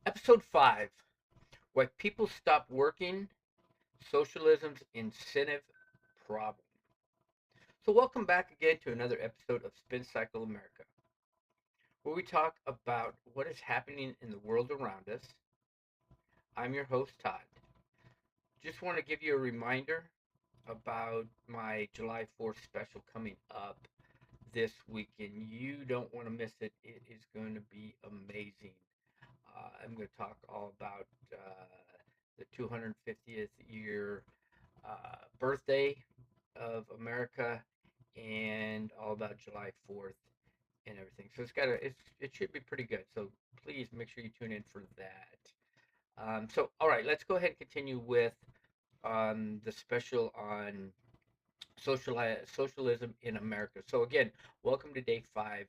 Episode 5, Why People Stop Working, Socialism's Incentive Problem. So welcome back again to another episode of Spin Cycle America, where we talk about what is happening in the world around us. I'm your host, Todd. Just want to give you a reminder about my July 4th special coming up this weekend. You don't want to miss it. It is going to be amazing. I'm going to talk all about the 250th year birthday of America and all about July 4th and everything. So it should be pretty good. So please make sure you tune in for that. So all right, let's go ahead and continue with the special on socialism in America. So again, welcome to day 5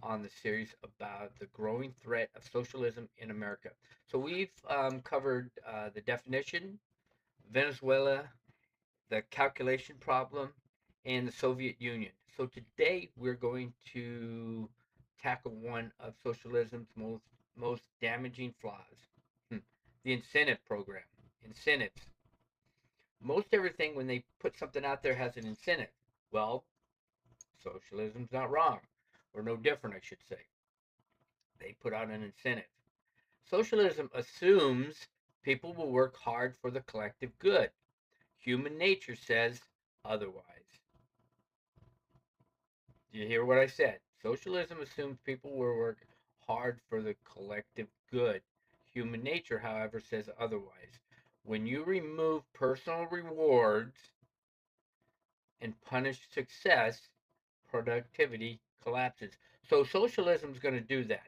on the series about the growing threat of socialism in America. So we've covered the definition, Venezuela, the calculation problem, and the Soviet Union. So today we're going to tackle one of socialism's most damaging flaws, the incentive program. Incentives. Most everything, when they put something out there, has an incentive. Well, socialism's not wrong, or no different, I should say. They put out an incentive. Socialism assumes people will work hard for the collective good. Human nature says otherwise. Do you hear what I said? Socialism assumes people will work hard for the collective good. Human nature, however, says otherwise. When you remove personal rewards and punish success, productivity collapses. So socialism is going to do that.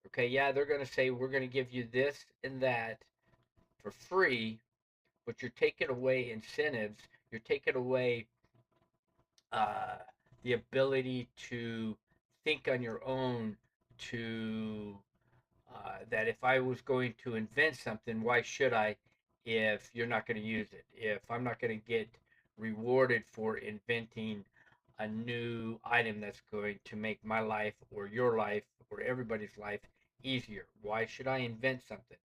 Okay, yeah, they're going to say we're going to give you this and that for free, but you're taking away incentives. You're taking away uh, the ability to think on your own. To that if I was going to invent something, why should I? If you're not going to use it, if I'm not going to get rewarded for inventing a new item that's going to make my life or your life or everybody's life easier, why should I invent something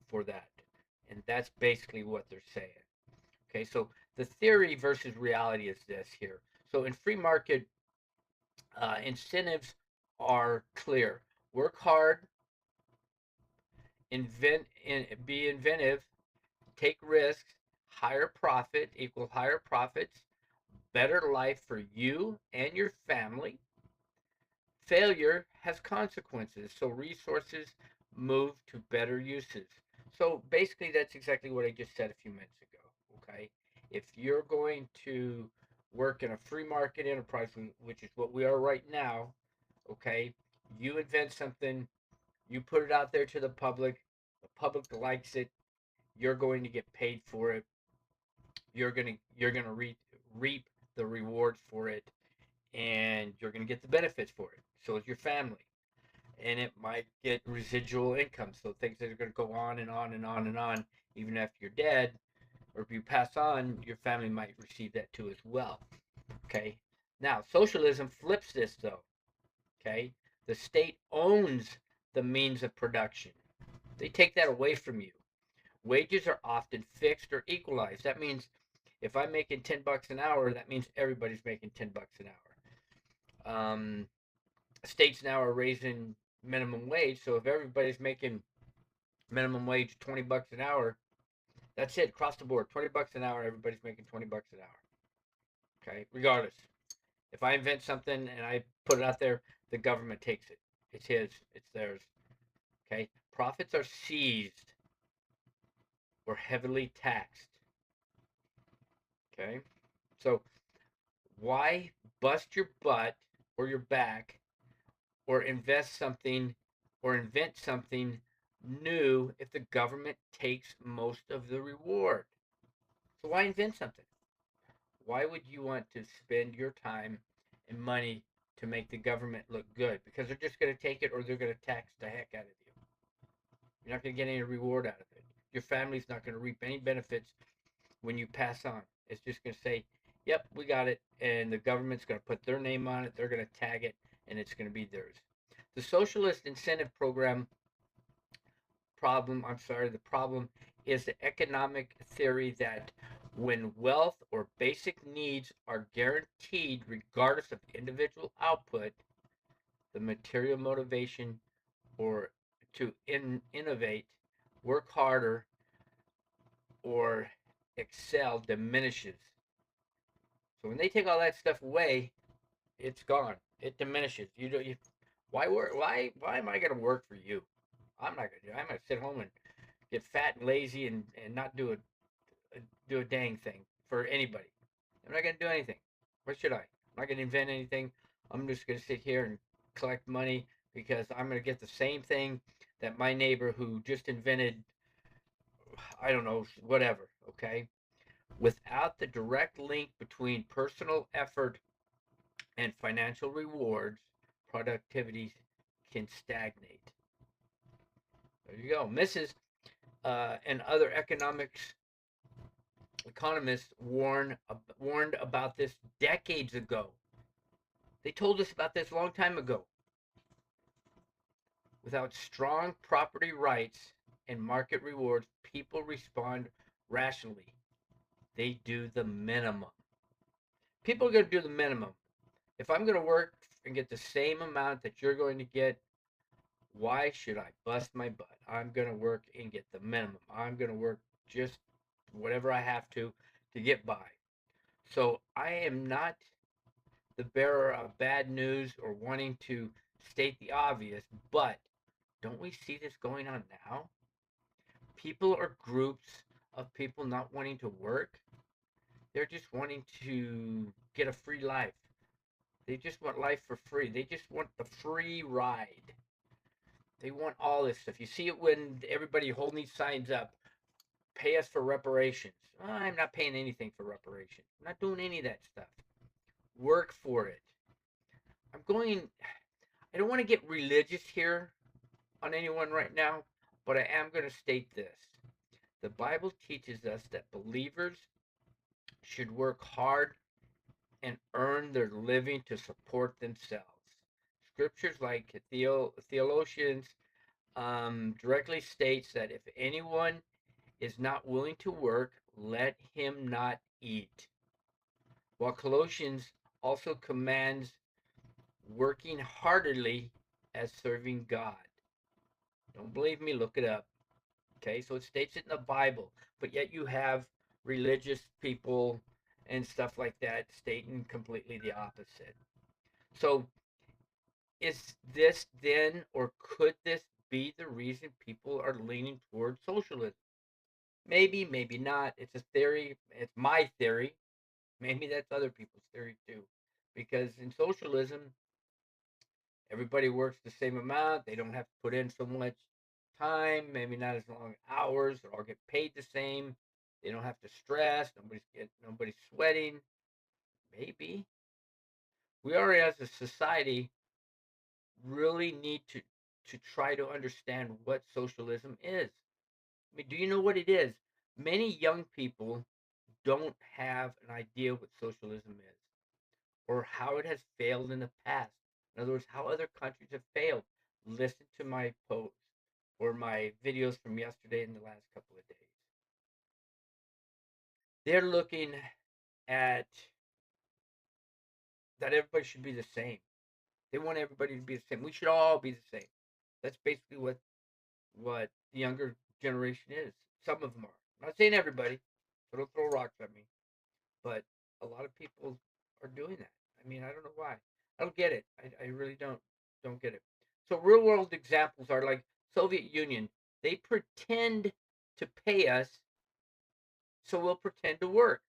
for that? And that's basically what they're saying. Okay, so the theory versus reality is this here. So in free market, incentives are clear. Work hard, be inventive, take risks, higher profit equals higher profits, better life for you and your family. Failure has consequences, so resources move to better uses. So basically, that's exactly what I just said a few minutes ago. Okay, if you're going to work in a free market enterprise, which is what we are right now, okay, you invent something, you put it out there to the public likes it, you're going to get paid for it, you're gonna reap the rewards for it, and you're gonna get the benefits for it. So is your family, and it might get residual income. So things that are going to go on and on and on and on, even after you're dead, or if you pass on, your family might receive that too as well. Okay. Now, socialism flips this though. Okay. The state owns the means of production. They take that away from you. Wages are often fixed or equalized. That means if I'm making $10 an hour, that means everybody's making $10 an hour. States now are raising minimum wage, so if everybody's making minimum wage $20 an hour, that's it across the board. $20 an hour, everybody's making $20 an hour. Okay, regardless. If I invent something and I put it out there, the government takes it. It's his. It's theirs. Okay, profits are seized or heavily taxed. Okay, so why bust your butt or your back or invest something or invent something new if the government takes most of the reward? So why invent something? Why would you want to spend your time and money to make the government look good? Because they're just going to take it, or they're going to tax the heck out of you. You're not going to get any reward out of it. Your family's not going to reap any benefits when you pass on. It's just going to say, yep, we got it. And the government's going to put their name on it. They're going to tag it, and it's going to be theirs. The socialist incentive program problem, I'm sorry, the problem is the economic theory that when wealth or basic needs are guaranteed regardless of individual output, the material motivation or to innovate, work harder, or excel diminishes. So when they take all that stuff away, it's gone. It diminishes. Why work? Why am I going to work for you? I'm not going to do. I'm going to sit home and get fat and lazy and not do a dang thing for anybody. I'm not going to do anything. Why should I? I'm not going to invent anything. I'm just going to sit here and collect money because I'm going to get the same thing that my neighbor who just invented, I don't know, whatever, okay? Without the direct link between personal effort and financial rewards, productivity can stagnate. There you go. Mrs. And other economists warned about this decades ago. They told us about this a long time ago. Without strong property rights and market rewards, people respond rationally. They do the minimum. People are going to do the minimum. If I'm going to work and get the same amount that you're going to get, why should I bust my butt? I'm going to work and get the minimum. I'm going to work just whatever I have to get by. So I am not the bearer of bad news or wanting to state the obvious, but don't we see this going on now? People or groups of people not wanting to work, they're just wanting to get a free life. They just want life for free. They just want the free ride. They want all this stuff. You see it when everybody holding these signs up, pay us for reparations. Oh, I'm not paying anything for reparations. I'm not doing any of that stuff. Work for it. I don't want to get religious here on anyone right now, but I am going to state this. The Bible teaches us that believers should work hard and earn their living to support themselves. Scriptures like theologians directly states that if anyone is not willing to work, let him not eat. While Colossians also commands working heartily as serving God. Don't believe me? Look it up. Okay, so it states it in the Bible, but yet you have religious people and stuff like that stating completely the opposite. So is this then, or could this be the reason people are leaning towards socialism? Maybe, maybe not. It's a theory. It's my theory. Maybe that's other people's theory too. Because in socialism, everybody works the same amount. They don't have to put in so much time, maybe not as long hours. They all get paid the same. They don't have to stress. Nobody's sweating. Maybe we are as a society really need to try to understand what socialism is. I mean, do you know what it is? Many young people don't have an idea what socialism is or how it has failed in the past. In other words, how other countries have failed. Listen to my post or my videos from yesterday and the last couple of days. They're looking at that everybody should be the same. They want everybody to be the same. We should all be the same. That's basically what the younger generation is. Some of them are. I'm not saying everybody, so don't throw rocks at me. But a lot of people are doing that. I mean, I don't know why. I don't get it. I really don't get it. So real world examples are like Soviet Union. They pretend to pay us, so we'll pretend to work.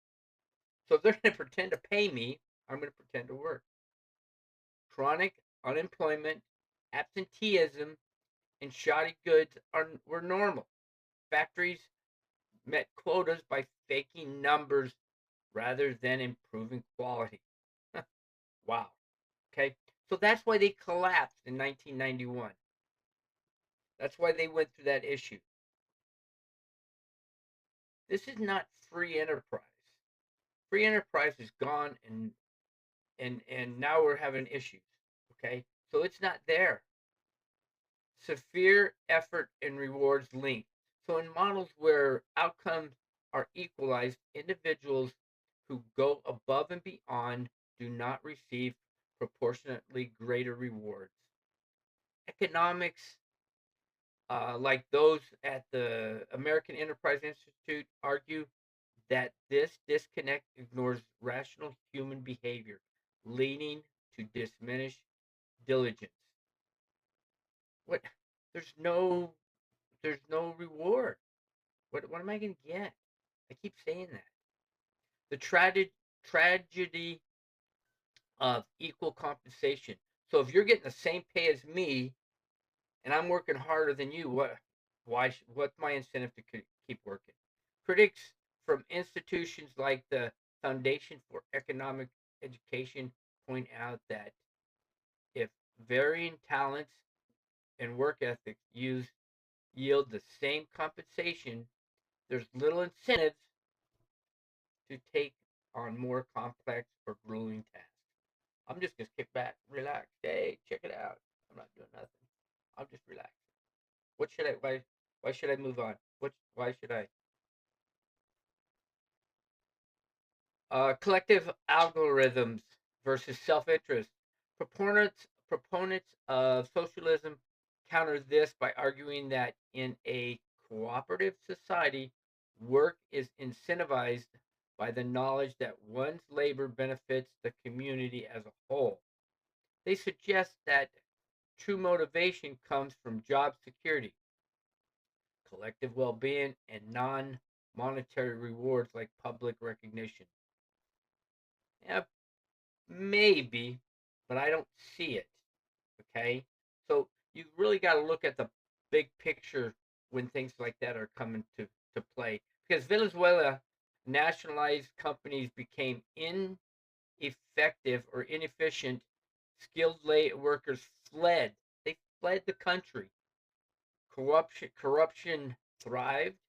So if they're going to pretend to pay me, I'm going to pretend to work. Chronic unemployment, absenteeism, and shoddy goods were normal. Factories met quotas by faking numbers rather than improving quality. Wow. Okay. So that's why they collapsed in 1991. That's why they went through that issue. This is not free enterprise. Free enterprise is gone and now we're having issues. Okay. So it's not there. severe effort and rewards linked. So, in models where outcomes are equalized, individuals who go above and beyond do not receive proportionately greater rewards. Economics, like those at the American Enterprise Institute, argue that this disconnect ignores rational human behavior, leading to diminished diligence. What? There's no there's no reward. What am I gonna get? I keep saying that. The tragedy of equal compensation. So if you're getting the same pay as me and I'm working harder than you, what's my incentive to keep working? Critics from institutions like the Foundation for Economic Education point out that if varying talents and work ethics yield the same compensation, there's little incentive to take on more complex or grueling tasks. I'm just gonna kick back, relax. Hey, check it out. I'm not doing nothing. I'm just relaxing. What should I? Why should I move on? Why should I? Collective algorithms versus self-interest. Proponents of socialism counter this by arguing that in a cooperative society, work is incentivized by the knowledge that one's labor benefits the community as a whole. They suggest that true motivation comes from job security, collective well-being, and non-monetary rewards like public recognition. Yeah, maybe, but I don't see it. Okay, so you really got to look at the big picture when things like that are coming to play. Because Venezuela nationalized companies became ineffective or inefficient. Skilled workers fled. They fled the country. Corruption thrived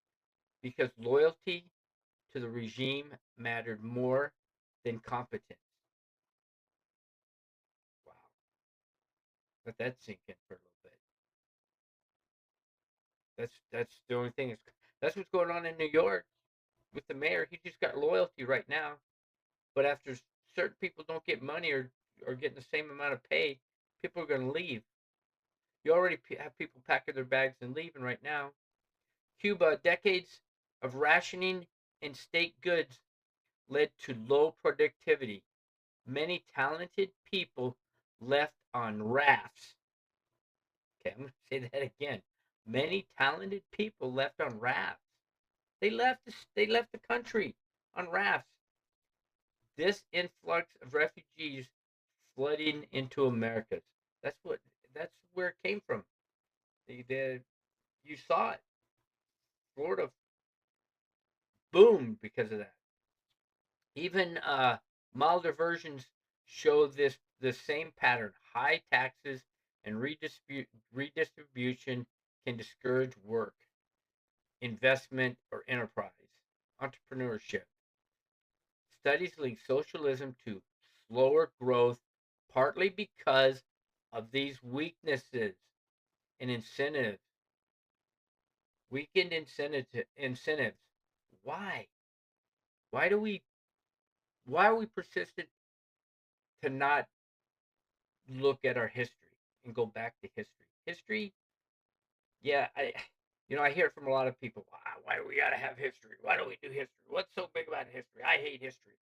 because loyalty to the regime mattered more than competence. Wow, let that sink in for a little bit. That's the only thing. That's what's going on in New York with the mayor. He just got loyalty right now, but after certain people don't get money or getting the same amount of pay, people are going to leave. You already have people packing their bags and leaving right now. Cuba, decades of rationing and state goods led to low productivity. Many talented people left on rafts. Okay, I'm going to say that again. Many talented people left on rafts. They left the country on rafts. This influx of refugees flooding into Americas. That's what that's where it came from. You saw it. Florida boomed because of that. Even milder versions show the same pattern. High taxes and redistribution can discourage work, investment, or enterprise, entrepreneurship. Studies link socialism to slower growth, partly because of these weaknesses in incentives, weakened incentives. Why? Why do we? Why are we persistent to not look at our history and go back to history? History, yeah, I hear it from a lot of people. Why do we gotta have history? Why do we do history? What's so big about history? I hate history.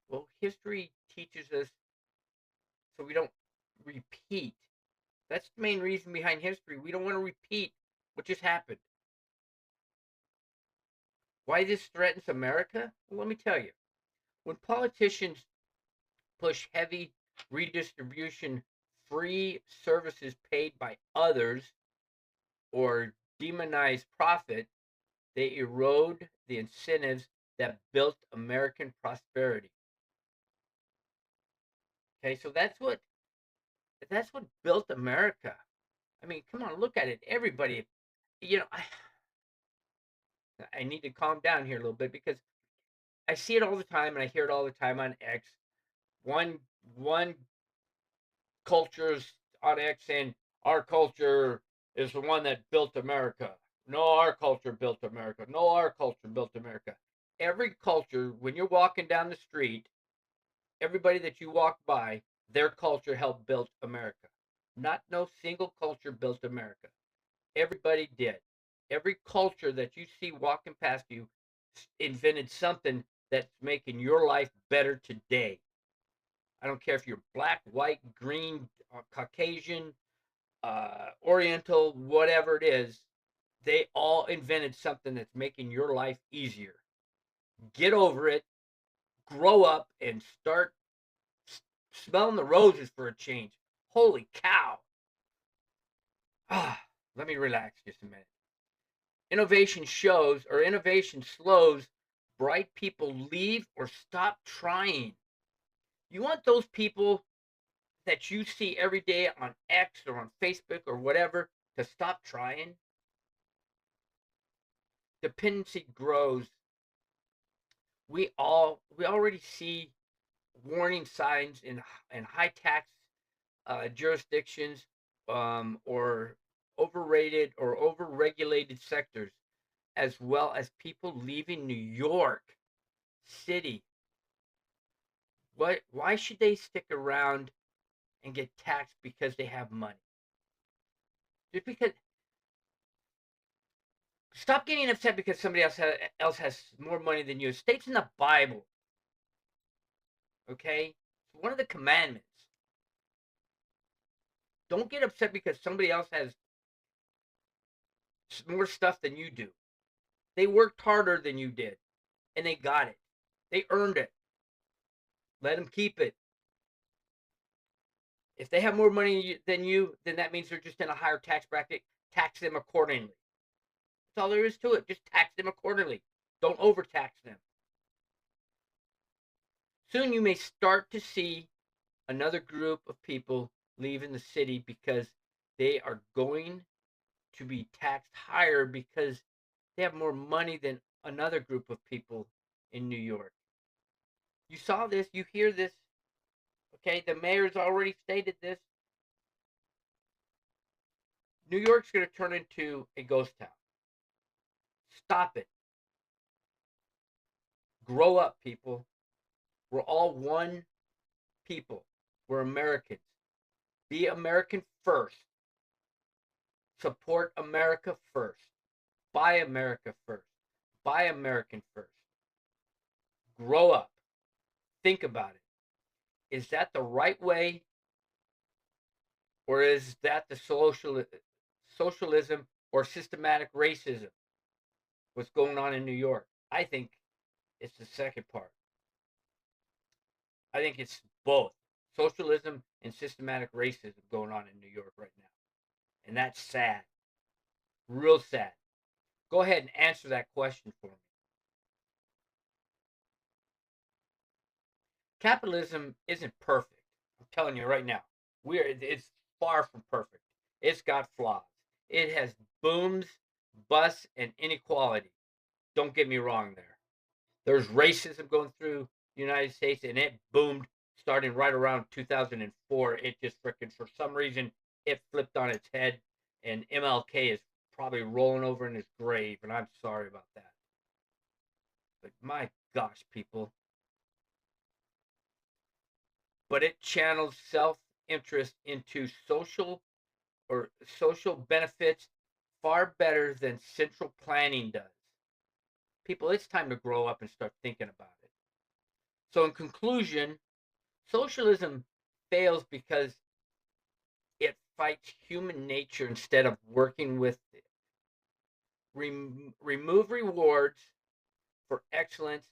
Well, history teaches us so we don't repeat. That's the main reason behind history. We don't want to repeat what just happened. Why this threatens America? Well, let me tell you. When politicians push heavy redistribution, free services paid by others, or demonize profit, they erode the incentives that built American prosperity. Okay, so that's what built America. I mean, come on, look at it. Everybody, you know, I need to calm down here a little bit because I see it all the time and I hear it all the time on X. One cultures on X saying, our culture is the one that built America. No, our culture built America. No, our culture built America. Every culture, when you're walking down the street, everybody that you walk by, their culture helped build America. Not no single culture built America. Everybody did. Every culture that you see walking past you invented something that's making your life better today. I don't care if you're black, white, green, Caucasian, Oriental, whatever it is, they all invented something that's making your life easier. Get over it, grow up, and start smelling the roses for a change. Holy cow. Let me relax just a minute. Innovation slows bright people leave or stop trying. You want those people that you see every day on X or on Facebook or whatever to stop trying? Dependency grows. We already see warning signs in high tax jurisdictions, or overrated or overregulated sectors, as well as people leaving New York City. Why should they stick around and get taxed because they have money? Just because. Stop getting upset because somebody else has more money than you. It states in the Bible. Okay? It's one of the commandments. Don't get upset because somebody else has more stuff than you do. They worked harder than you did, and they got it. They earned it. Let them keep it. If they have more money than you, then that means they're just in a higher tax bracket. Tax them accordingly. That's all there is to it. Just tax them accordingly. Don't overtax them. Soon you may start to see another group of people leaving the city because they are going to be taxed higher because they have more money than another group of people in New York. You saw this, you hear this. Okay, the mayor's already stated this. New York's going to turn into a ghost town. Stop it. Grow up, people. We're all one people. We're Americans. Be American first. Support America first. Buy America first. Buy American first. Grow up. Think about it. Is that the right way, or is that the socialism or systematic racism? What's going on in New York? I think it's the second part. I think it's both socialism and systematic racism going on in New York right now. And that's sad. Real sad. Go ahead and answer that question for me. Capitalism isn't perfect. I'm telling you right now. It's far from perfect. It's got flaws. It has booms, busts, and inequality. Don't get me wrong there. There's racism going through the United States, and it boomed starting right around 2004. It just freaking, for some reason, it flipped on its head, and MLK is probably rolling over in his grave, and I'm sorry about that. But my gosh, people. But it channels self-interest into social benefits far better than central planning does. People, it's time to grow up and start thinking about it. So, in conclusion, socialism fails because it fights human nature instead of working with it. Remove rewards for excellence,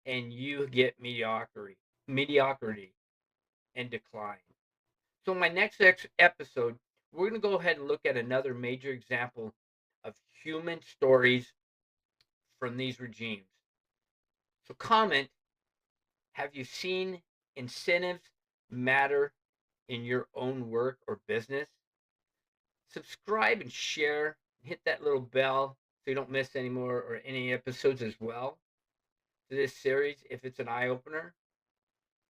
and you get mediocrity, and decline. So, in my next episode, we're going to go ahead and look at another major example of human stories from these regimes. So, comment, have you seen incentives matter in your own work or business? Subscribe and share. Hit that little bell so you don't miss any more or any episodes as well to this series if it's an eye opener.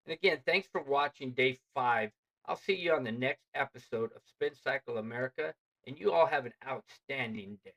And again, thanks for watching day 5. I'll see you on the next episode of Spin Cycle America, and you all have an outstanding day.